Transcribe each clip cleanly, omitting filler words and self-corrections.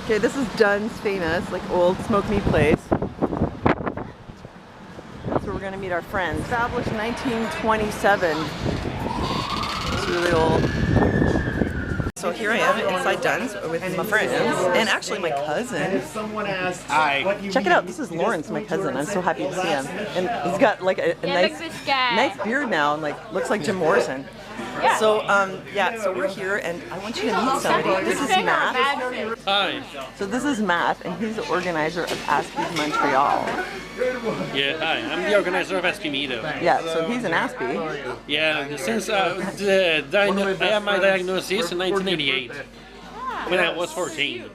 Okay, this is Dunn's famous, like old smoke meat place. That's where we're gonna meet our friends. Established 1927. It's really old. So here I am inside Dunn's with my friends, and actually my cousin. Hi. Check it out, this is Lawrence, my cousin. I'm so happy to see him. And he's got like a nice beard now, and like looks like Jim Morrison. Yeah. So yeah, so we're here, and I want you to meet somebody. This is Matt. Hi. So this is Matt, and he's the organizer of Aspies Montreal. Yeah, hi. I'm the organizer of Aspie Meetup. Yeah, so he's an Aspie. Yeah, since I had my diagnosis in 1988, when I was 14.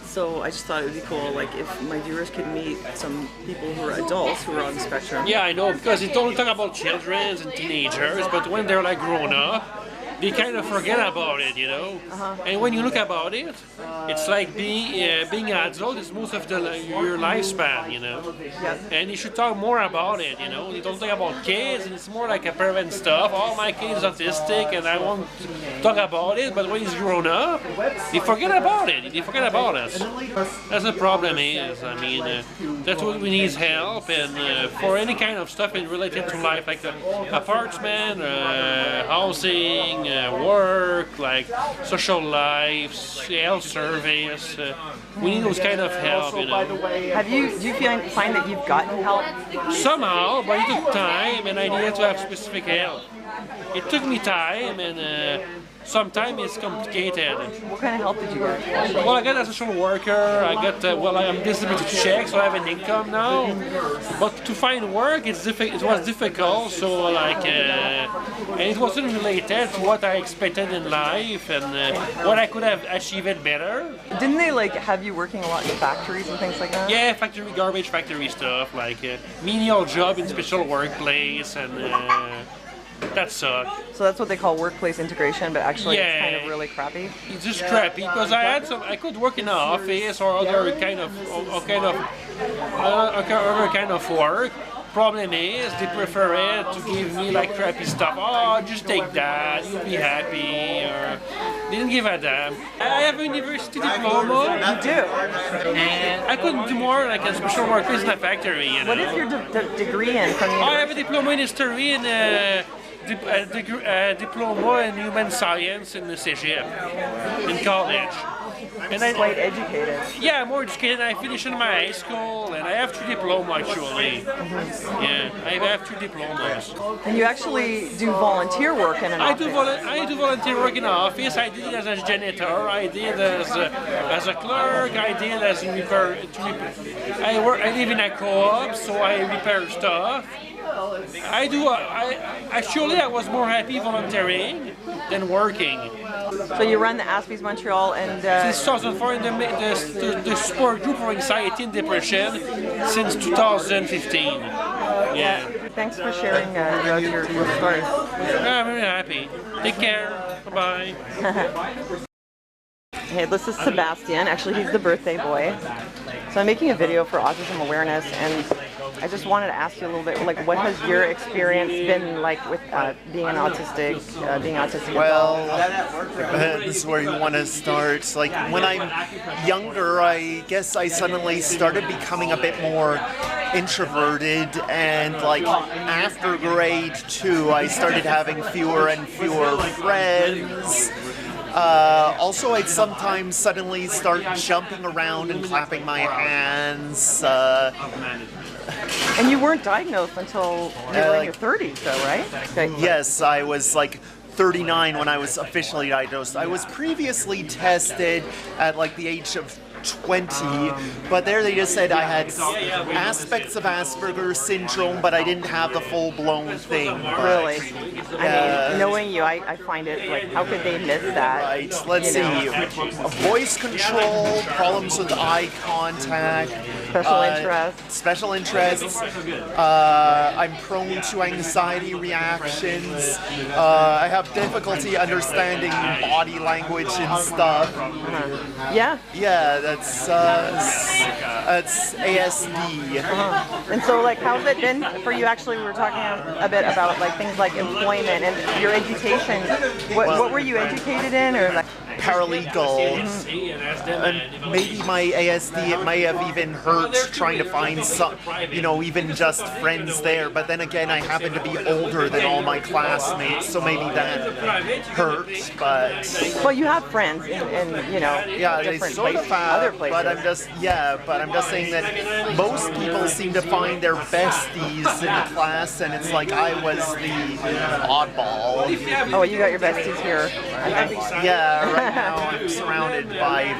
So I just thought it would be cool, like if my viewers could meet some people who are adults who are on the spectrum. Yeah, I know, because it don't talk about children and teenagers, but when they're like grown up, they kind of forget about it, you know. And when you look about it, it's like being an adult is most of your lifespan, you know. Yes. And you should talk more about it, you know. You don't talk about kids, and it's more like a parent stuff. Oh, my kid is autistic, and I won't talk about it. But when he's grown up, they forget about it. They forget about us. That's the problem is. I mean, that's what we need is help, and for any kind of stuff related to life, like apartment, housing. Work, like social life, health service. We need those kind of help, you know. Do you find that you've gotten help? Somehow, but it took time, and I needed to have specific help. It took me time, and sometimes it's complicated. What kind of help did you get? Well, I got a social worker. I got I'm disability check, so I have an income now. But to find work, it was difficult. So like, and it wasn't related to what I expected in life and what I could have achieved better. Didn't they like have you working a lot in factories and things like that? Yeah, garbage factory stuff, like menial job in special workplace, and that sucked. So that's what they call workplace integration, but actually it's kind of really crappy. It's just crappy because I could work in an office or other kind of work. Problem is, they prefer it to give me like crappy stuff. Oh, just take that, you'll be happy. Or they didn't give a damn. I have a university diploma. You do? And I couldn't do more like a special workplace in a factory, you know. What is your degree in from the university? I have a diploma in history and diploma in human science in the CGM, in college. And I'm quite educated. Yeah, I'm more educated. I finished in my high school, and I have 3 diplomas actually. Yeah, I have 3 diplomas. And you actually do volunteer work in an office. I do volunteer work in an office. I did it as a janitor. I did as a clerk. I did as a repair. I live in a co-op, so I repair stuff. Actually, I was more happy volunteering than working. So you run the Aspies Montreal and... Since 2004 in the support group for anxiety and depression since 2015. Yeah. Thanks for sharing your story. Yeah, I'm very happy. Take care. Bye-bye. Hey, this is Sebastian. Actually, he's the birthday boy. So I'm making a video for autism awareness, and I just wanted to ask you a little bit, like, what has your experience been like with being autistic? Well, this is where you want to start. Like, when I'm younger, I guess I suddenly started becoming a bit more introverted, and like after grade 2, I started having fewer and fewer friends. Also, I'd sometimes suddenly start jumping around and clapping my hands. And you weren't diagnosed until you were in your 30s, though, right? Okay. Yes, I was like 39 when I was officially diagnosed. I was previously tested at like the age of 20, but there they just said I had aspects of Asperger's syndrome, but I didn't have the full-blown thing. Really? I mean, knowing you, I find it like, how could they miss that? Right, let's see. Voice control, problems with eye contact. Special interests. I'm prone to anxiety reactions. I have difficulty understanding body language and stuff. Yeah? Yeah, that's ASD. And so, like, how's it been for you? Actually, we were talking a bit about like things like employment and your education. What were you educated in, or like? paralegal, and maybe my ASD, it may have even hurt trying to find some, even just friends there. But then again, I happen to be older than all my classmates, so maybe that hurts. But Well, you have friends in yeah, they different sort of places, have, other places. but I'm just saying that most people seem to find their besties in the class, and it's like I was the oddball. Oh, you got your besties here. Yeah, right now I'm surrounded by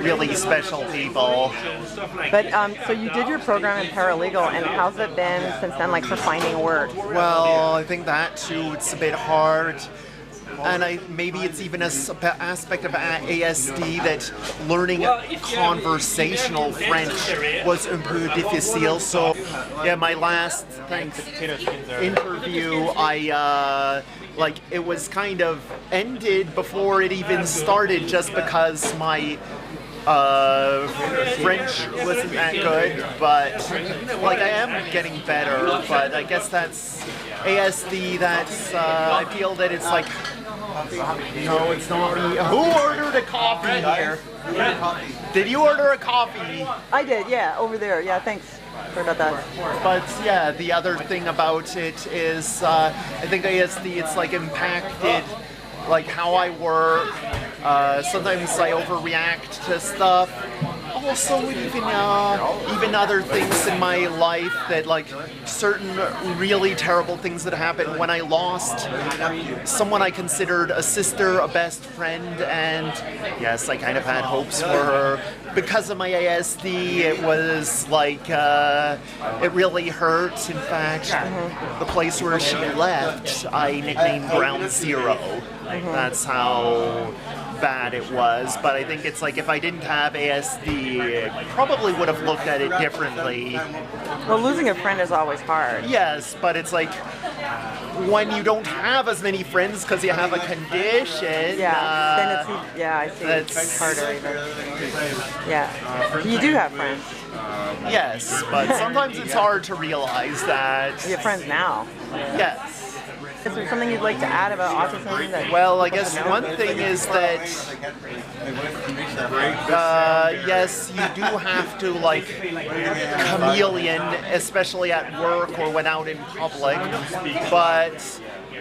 really special people. But so you did your program in paralegal, and how's it been since then, like for finding work? Well, I think that too, it's a bit hard. And maybe it's even an aspect of ASD that learning conversational French was un peu difficile. So, yeah, my last interview, it was kind of ended before it even started just because my French wasn't that good, but I am getting better. But I guess that's ASD. I feel that it's like. No, it's not me. Who ordered a coffee here? Did you order a coffee? I did, yeah, over there. Yeah, thanks. Sorry about that. But yeah, the other thing about it is, I think ASD, it's like impacted like how I work. Sometimes I overreact to stuff. Also, even other things in my life that like certain really terrible things that happened when I lost someone I considered a sister, a best friend, and yes, I kind of had hopes for her. Because of my ASD, it was like, it really hurt. In fact, the place where she left, I nicknamed Ground Zero. That's how bad it was. But I think it's like if I didn't have ASD, I probably would have looked at it differently. Well, losing a friend is always hard. Yes, but it's like when you don't have as many friends because you have a condition. Yeah, then it's, yeah, I see. It's harder even. Yeah. You do have friends. Yes, but sometimes it's hard to realize that. You have friends now. Yes. Is there something you'd like to add about autism? Well, I guess one thing is that, yes, you do have to, like, chameleon, especially at work or when out in public, but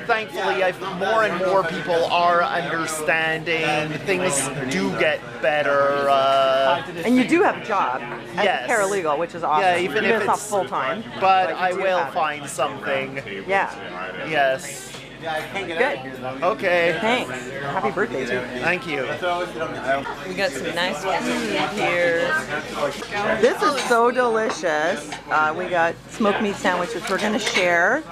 thankfully, more and more people are understanding. Things do get better. And you do have a job as yes. a paralegal, which is awesome. Yeah, even if it's not full time. But I will find something. Yeah. Yes. Good. Okay. Thanks. Happy birthday to you. Thank you. We got some nice food here. This is so delicious. We got smoked meat sandwich, which we're going to share.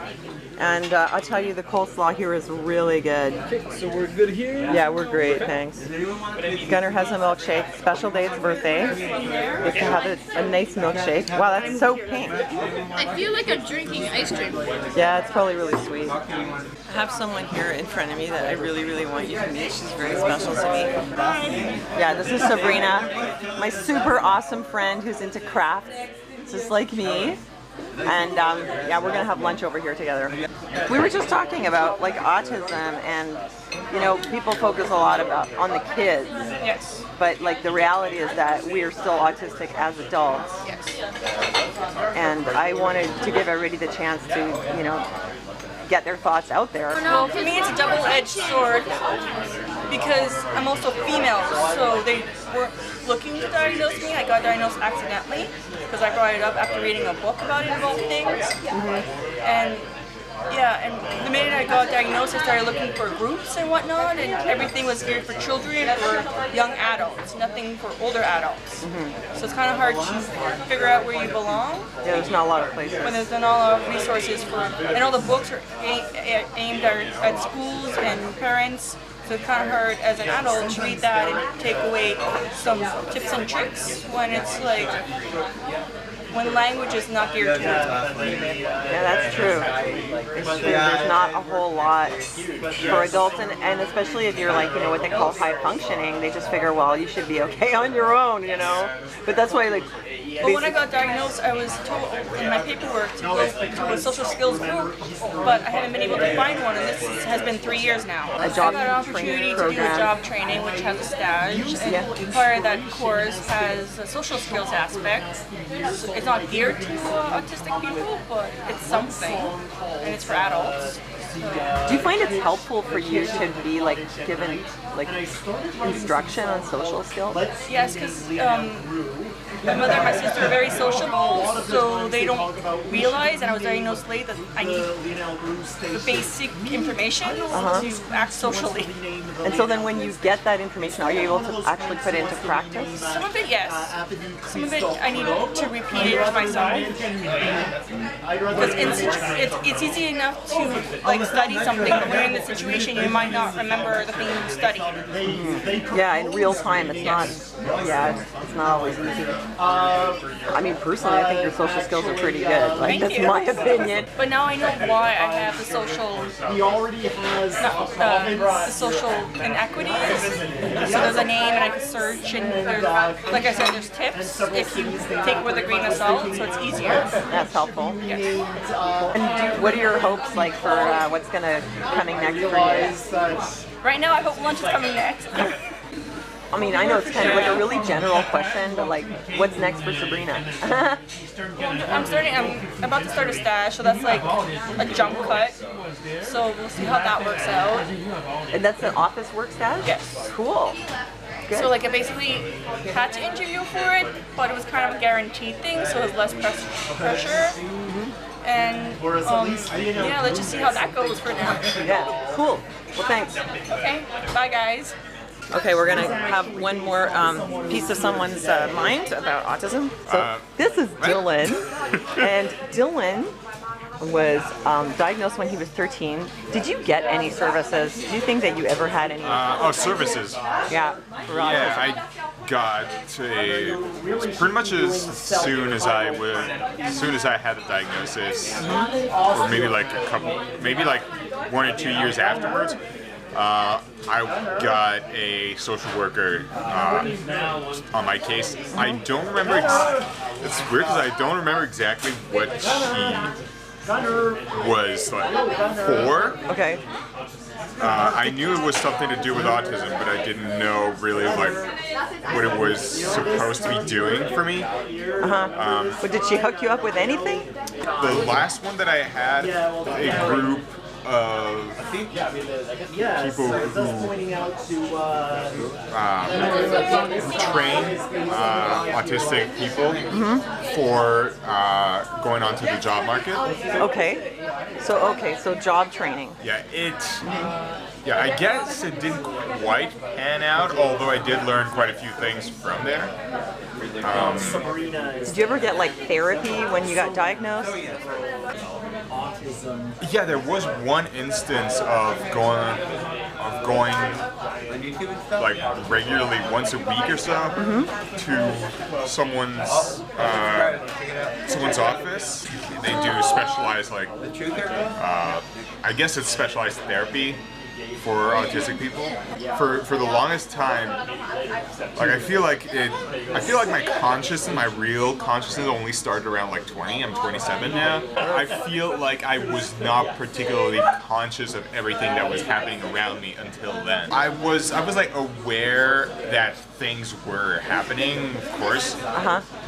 And I'll tell you, the coleslaw here is really good. So we're good here? Yeah, we're great, thanks. Gunnar has a milkshake. Special day, it's birthday. We can have a nice milkshake. Wow, that's so pink. I feel like I'm drinking ice cream. Yeah, it's probably really sweet. I have someone here in front of me that I really, really want you to meet. She's very special to me. Yeah, this is Sabrina, my super awesome friend who's into crafts, just like me. And yeah, we're gonna have lunch over here together. We were just talking about like autism, and people focus a lot on the kids. Yes. But like the reality is that we are still autistic as adults. Yes. And I wanted to give everybody the chance to, get their thoughts out there. Well, for me, it's a double-edged sword because I'm also female, so they weren't looking to diagnose me. I got diagnosed accidentally because I brought it up after reading a book about it, about things. And yeah, and the minute I got diagnosed, I started looking for groups and whatnot, and everything was geared for children or young adults, nothing for older adults. So it's kind of hard to figure out where you belong. Yeah, there's not a lot of places. When there's not a lot of resources and all the books are aimed at schools and parents. So it's kind of hard as an adult to read that and take away some tips and tricks when it's like, when language is not geared towards it. Yeah, that's true. It's true. There's not a whole lot for adults, and especially if you're like, what they call high functioning, they just figure, well, you should be okay on your own, But that's why, like, But when I got diagnosed, I was told in my paperwork to go to a social skills group, but I haven't been able to find one, and this has been 3 years now. A job I got an opportunity training to do a program. job training, which has a stage, and part of that course has a social skills aspect. So it's not geared to autistic people, but it's something, and it's for adults. Do you find it's helpful for you to be like given like instruction on social skills? Yes, because my mother and my sister are very sociable, so they don't realize, and I was diagnosed late, that I need the basic information to act socially. And so then when you get that information, are you able to actually put it into practice? Some of it, yes. Some of it, I need to repeat it to myself. Because it's easy enough to like study something, but when you're in the situation, you might not remember the thing you studied. Yeah, in real time, it's not. Yeah, it's not always easy. I mean, personally, I think your social skills are pretty good. Like, that's my opinion. But now I know why I have the social. He already has The social inequities. So there's a name, and I can search, and there's, like I said, there's tips if you take it with a grain of salt, so it's easier. That's helpful. Yes. And what are your hopes like for what's gonna coming next for you? Right now, I hope lunch is coming next. I mean, I know it's kind of like a really general question, but like, what's next for Sabrina? I'm about to start a stash, so that's like a jump cut. So we'll see how that works out. And that's an office work stash? Yes. Cool. Good. So like I basically had to interview for it, but it was kind of a guaranteed thing, so it was less pressure. And yeah, let's just see how that goes for now. Yeah, cool. Well, thanks. Okay, bye guys. Okay, we're gonna have one more piece of someone's mind about autism. So this is Dylan, and Dylan was diagnosed when he was 13. Did you get any services? Do you think that you ever had any? Services. Yeah, for autism. Yeah, I got pretty much as soon as I had the diagnosis, or maybe like maybe like 1 or 2 years afterwards. I got a social worker on my case. I don't remember. It's weird because I don't remember exactly what she was like for. Okay. I knew it was something to do with autism, but I didn't know really like what it was supposed to be doing for me. But did she hook you up with anything? The last one that I had, a group of people who train autistic people for going onto the job market. Okay. So job training. Yeah, yeah, I guess it didn't quite pan out, although I did learn quite a few things from there. Did you ever get like therapy when you got diagnosed? Yeah, there was one instance of going like regularly once a week or so to someone's office. They do specialized I guess it's specialized therapy for autistic people. For the longest time, like I feel like my real consciousness only started around like 20. I'm 27 now. I feel like I was not particularly conscious of everything that was happening around me until then. I was like aware that things were happening, of course.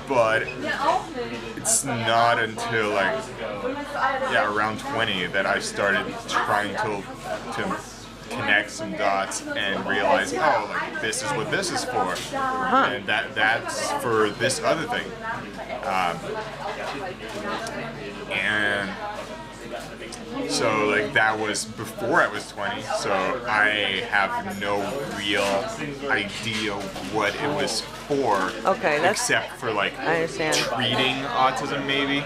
But it's not until like around 20 that I started trying to connect some dots and realize, oh, like this is what this is for, and that's for this other thing, and so like that was before I was 20, so I have no real idea what it was for. Okay, except for like I understand. treating autism maybe.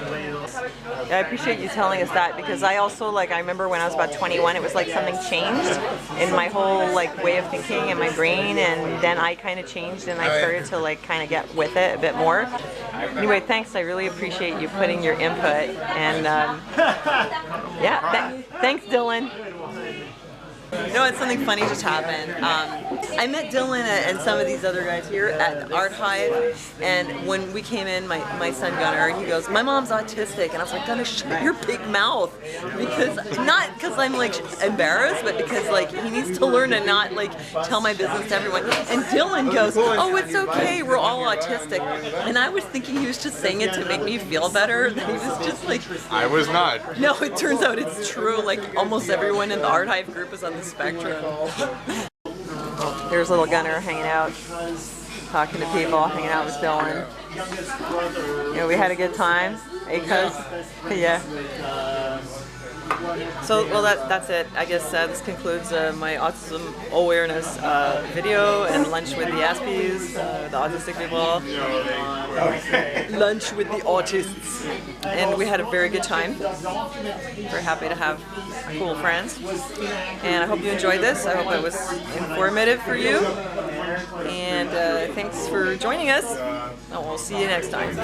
I appreciate you telling us that, because I also I remember when I was about 21, it was like something changed in my whole like way of thinking and my brain, and then I kind of changed and I started to like kind of get with it a bit more. Anyway, thanks. I really appreciate you putting your input, and thanks, Dylan. know what? Something funny just happened. I met Dylan and some of these other guys here at Art Hive, and when we came in, my son Gunnar, he goes, "My mom's autistic," and I was like, "Gunnar, shut your big mouth," because not because I'm like embarrassed, but because like he needs to learn to not like tell my business to everyone. And Dylan goes, "Oh, it's okay, we're all autistic," and I was thinking he was just saying it to make me feel better. He was just like, I was not. no, it turns out it's true. Like almost everyone in the Art Hive group is on the spectrum. Here's little Gunnar hanging out, talking to people, hanging out with Dylan. You know, we had a good time. Hey, cuz? Yeah. So, well, that's it. I guess this concludes my autism awareness video and lunch with the Aspies, the autistic people. Lunch with the autists. And we had a very good time. We're happy to have cool friends. And I hope you enjoyed this. I hope it was informative for you. And thanks for joining us. And we'll see you next time.